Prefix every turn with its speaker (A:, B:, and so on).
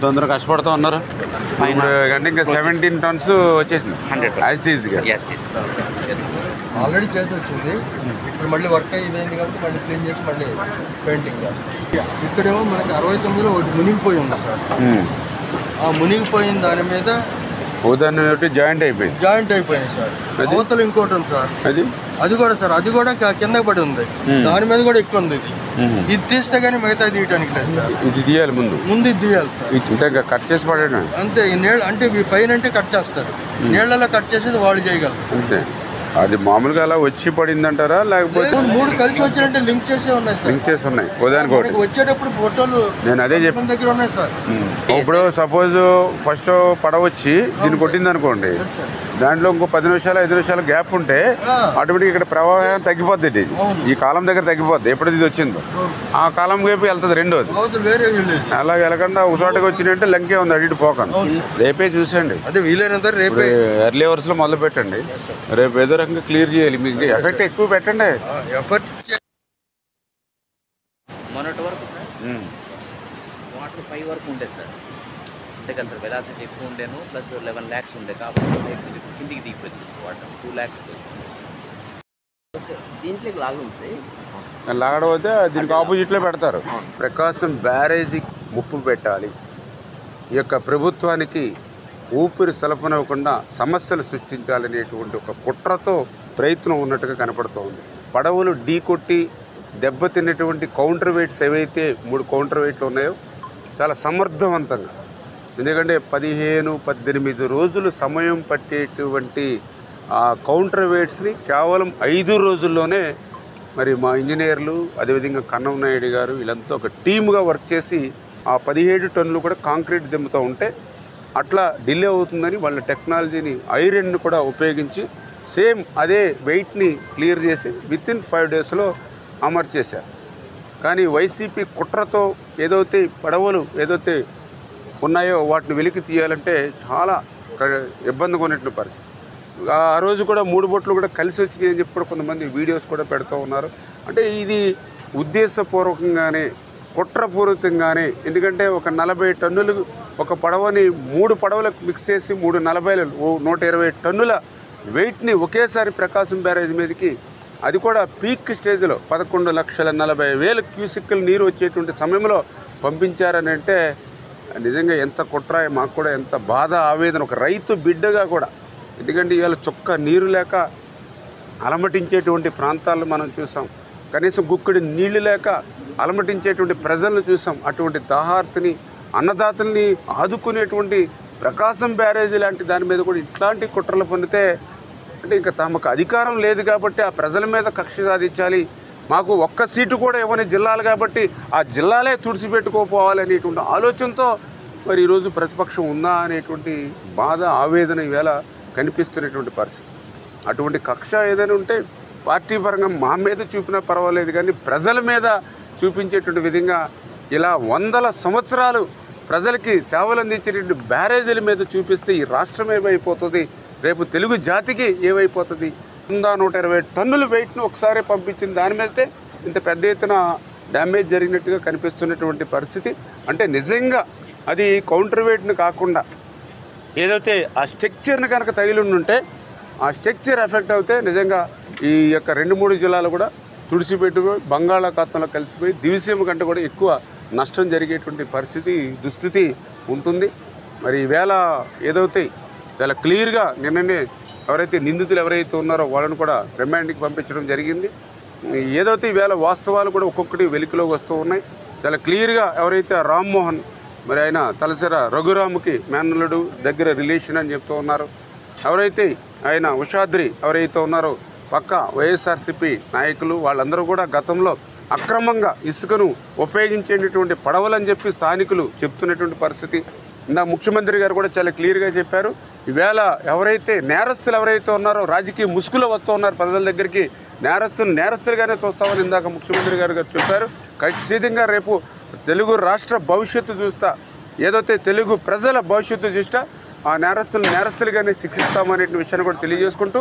A: తొందరగా కష్టపడుతూ ఉన్నారు. అంటే ఇంకా 17 టన్స్ వచ్చేసింది
B: ఆల్రెడీ చేసి వచ్చింది. ఇప్పుడు మళ్ళీ వర్క్ అయ్యింది కాబట్టి మళ్ళీ క్లీన్ చేసి మళ్ళీ పెయింటింగ్ చేస్తాం. ఇక్కడేమో మనకి 69లో ఒకటి మునిగిపోయి ఉంది సార్. ఆ మునిగిపోయిన దాని మీద
A: జాయింట్
B: అయిపోయింది సార్. అవతల ఇంకోటి ఉంది సార్, అది కూడా సార్, అది కూడా కింద పడి ఉంది. దాని మీద కూడా ఎక్కువ ఉంది. ఇది తీస్తే కానీ మిగతా తీయడానికి లేదు సార్.
A: ఇది తీయాలి, ముందు ఇది తీయాలి
B: సార్.
A: కట్ చేసి పడేయడం
B: అంతే. ఈ నీళ్ళు అంటే ఈ పైన అంటే కట్ చేస్తారు, నీళ్ళలో కట్ చేసేది వాళ్ళు చేయగలరు
A: అంతే. అది మామూలుగా అలా వచ్చి పడింది అంటారా, లేకపోతే
B: 3 కలిసి వచ్చినట్టే లింక్ చేసే ఉన్నాయి సార్.
A: లింక్ చేసి ఉన్నాయి ఉదాహరణకి
B: వచ్చేటప్పుడు ఫోటోలు
A: నేను అదే చెప్పిన
B: దగ్గర ఉన్నాయి సార్.
A: ఇప్పుడు సపోజ్ ఫస్ట్ పడవ వచ్చి దీన్ని కొట్టింది అనుకోండి, దాంట్లో ఇంకో 10 నిమిషాలు 5 నిమిషాలు గ్యాప్ ఉంటే ఆటోమేటిక్ ఇక్కడ ప్రవాహం తగ్గిపోద్ది. ఈ కాలం దగ్గర తగ్గిపోద్ది. ఎప్పుడైతే ఇది వచ్చిందో ఆ కాలం వైపు వెళ్తుంది రెండోది. అలా వెళ్ళకుండా ఒక చోటకి వచ్చినట్టే లంకే ఉంది, అడిగి పోకండి. రేపే చూసండి,
B: అదే వీలైనంత రేపే
A: ఎర్లీ అవర్స్లో మొదలు పెట్టండి. రేపు ఏదో రకంగా క్లియర్ చేయాలి. మీకు ఎఫెక్ట్ ఎక్కువ పెట్టండి.
C: మొన్నటి వరకు సార్ వాటర్ 5 వరకు ఉండే సార్. అంతే కదా సార్, వెలాసిటీ ఎక్కువ ఉండేను, ప్లస్ 11 lakhs ఉండే. కాబట్టి కిందికి దిగిపోయింది వాటర్ 2 lakhs. దీంట్లో
A: లాగడం అయితే దీనికి ఆపోజిట్లో పెడతారు. ప్రకాశం బ్యారేజీ ముప్పు పెట్టాలి, ఈ యొక్క ప్రభుత్వానికి ఊపిరి సలపనివ్వకుండా సమస్యలు సృష్టించాలనేటువంటి ఒక కుట్రతో ప్రయత్నం ఉన్నట్టుగా కనపడుతూ ఉంది. పడవలు ఢీ కొట్టి దెబ్బతిన్నటువంటి కౌంటర్ వెయిట్స్ ఏవైతే 3 కౌంటర్ వెయిట్లు ఉన్నాయో చాలా సమర్థవంతంగా, ఎందుకంటే 15-18 రోజులు సమయం పట్టేటువంటి ఆ కౌంటర్ వెయిట్స్ని కేవలం 5 రోజుల్లోనే మరి మా ఇంజనీర్లు, అదేవిధంగా కన్నం నాయుడు గారు వీళ్ళంతా ఒక టీమ్గా వర్క్ చేసి ఆ 17 టన్నులు కూడా కాంక్రీట్ దిమ్ముతూ ఉంటే అట్లా డిలే అవుతుందని వాళ్ళ టెక్నాలజీని ఐరన్ను కూడా ఉపయోగించి సేమ్ అదే వెయిట్ని క్లియర్ చేసి వితిన్ 5 డేస్లో అమర్చేశారు. కానీ వైసీపీ కుట్రతో ఏదైతే పడవలు ఏదైతే ఉన్నాయో వాటిని వెలికి తీయాలంటే చాలా ఇబ్బందిగా ఉన్నటువంటి పరిస్థితి. ఆ రోజు కూడా 3 బోట్లు కూడా కలిసి వచ్చినాయి అని చెప్పి కొంతమంది వీడియోస్ కూడా పెడుతూ ఉన్నారు. అంటే ఇది ఉద్దేశపూర్వకంగానే కుట్రపూరితంగానే, ఎందుకంటే ఒక 40 టన్నులు ఒక పడవని 3 పడవలకు మిక్స్ చేసి 3 40 120 టన్నుల వెయిట్ని ఒకేసారి ప్రకాశం బ్యారేజ్ మీదకి, అది కూడా పీక్ స్టేజ్లో 11,40,000 క్యూసిక్కులు నీరు వచ్చేటువంటి సమయంలో పంపించారని అంటే నిజంగా ఎంత కుట్ర, మాకు కూడా ఎంత బాధ ఆవేదన ఒక రైతు బిడ్డగా కూడా. ఎందుకంటే ఇవాళ చుక్క నీరు లేక అలమటించేటువంటి ప్రాంతాలను మనం చూసాం, కనీసం గుక్కడి నీళ్లు లేక అలమటించేటువంటి ప్రజలను చూసాం. అటువంటి దాహార్తిని అన్నదాతల్ని ఆదుకునేటువంటి ప్రకాశం బ్యారేజీ లాంటి దాని మీద కూడా ఇట్లాంటి కుట్రలు పొందితే అంటే ఇంకా తమకు అధికారం లేదు కాబట్టి ఆ ప్రజల మీద కక్ష సాధించాలి, మాకు ఒక్క సీటు కూడా ఇవ్వని జిల్లాలు కాబట్టి ఆ జిల్లాలే తుడిచిపెట్టుకోపోవాలి అనేటువంటి ఆలోచనతో మరి ఈరోజు ప్రతిపక్షం ఉందా అనేటువంటి బాధ ఆవేదన ఈవేళ కనిపిస్తున్నటువంటి పరిస్థితి. అటువంటి కక్ష ఏదైనా ఉంటే పార్టీ పరంగా మా మీద చూపినా పర్వాలేదు, కానీ ప్రజల మీద చూపించేటువంటి విధంగా ఇలా 100 సంవత్సరాలు ప్రజలకి సేవలు అందించేటువంటి బ్యారేజీల మీద చూపిస్తే ఈ రాష్ట్రం ఏమైపోతుంది, రేపు తెలుగు జాతికి ఏమైపోతుంది. 120 టన్నుల వెయిట్ను ఒకసారి పంపించిన దాని మీదే ఇంత పెద్ద ఎత్తున డ్యామేజ్ జరిగినట్టుగా కనిపిస్తున్నటువంటి పరిస్థితి. అంటే నిజంగా అది కౌంటర్ వెయిట్ను కాకుండా ఏదైతే ఆ స్ట్రక్చర్ని కనుక తగిలి ఉంటే ఆ స్ట్రక్చర్ ఎఫెక్ట్ అవుతే నిజంగా ఈ యొక్క 2-3 జిల్లాలు కూడా తుడిచిపెట్టుకుపోయి బంగాళాఖాతంలో కలిసిపోయి దివిసీమ కంటే కూడా ఎక్కువ నష్టం జరిగేటువంటి పరిస్థితి దుస్థితి ఉంటుంది. మరి ఈవేళ ఏదైతే చాలా క్లియర్గా నిన్ననే ఎవరైతే నిందితులు ఎవరైతే ఉన్నారో వాళ్ళని కూడా రిమాండ్కి పంపించడం జరిగింది. ఏదైతే ఈవేళ వాస్తవాలు కూడా ఒక్కొక్కటి వెలికిలోకి వస్తూ ఉన్నాయి. చాలా క్లియర్గా ఎవరైతే రామ్మోహన్ మరి ఆయన తలసర రఘురాముకి మేనల్లుడు దగ్గర రిలేషన్ అని చెప్తూ ఉన్నారు, ఎవరైతే ఆయన ఉషాద్రి ఎవరైతే ఉన్నారో పక్క వైఎస్ఆర్సీపీ నాయకులు వాళ్ళందరూ కూడా గతంలో అక్రమంగా ఇసుకను ఉపయోగించేటటువంటి పడవలని చెప్పి స్థానికులు చెప్తున్నటువంటి పరిస్థితి. నా ముఖ్యమంత్రి గారు కూడా చాలా క్లియర్గా చెప్పారు, ఈవేళ ఎవరైతే నేరస్తులు ఎవరైతే ఉన్నారో రాజకీయ ముసుగులో వస్తూ ఉన్నారు ప్రజల దగ్గరికి, నేరస్తులుగానే చూస్తామని ఇందాక ముఖ్యమంత్రి గారు చెప్పారు. ఖచ్చితంగా రేపు తెలుగు రాష్ట్ర భవిష్యత్తు చూస్తా, ఏదైతే తెలుగు ప్రజల భవిష్యత్తు చూస్తా ఆ నేరస్తులుగానే శిక్షిస్తామనే విషయాన్ని కూడా తెలియజేసుకుంటూ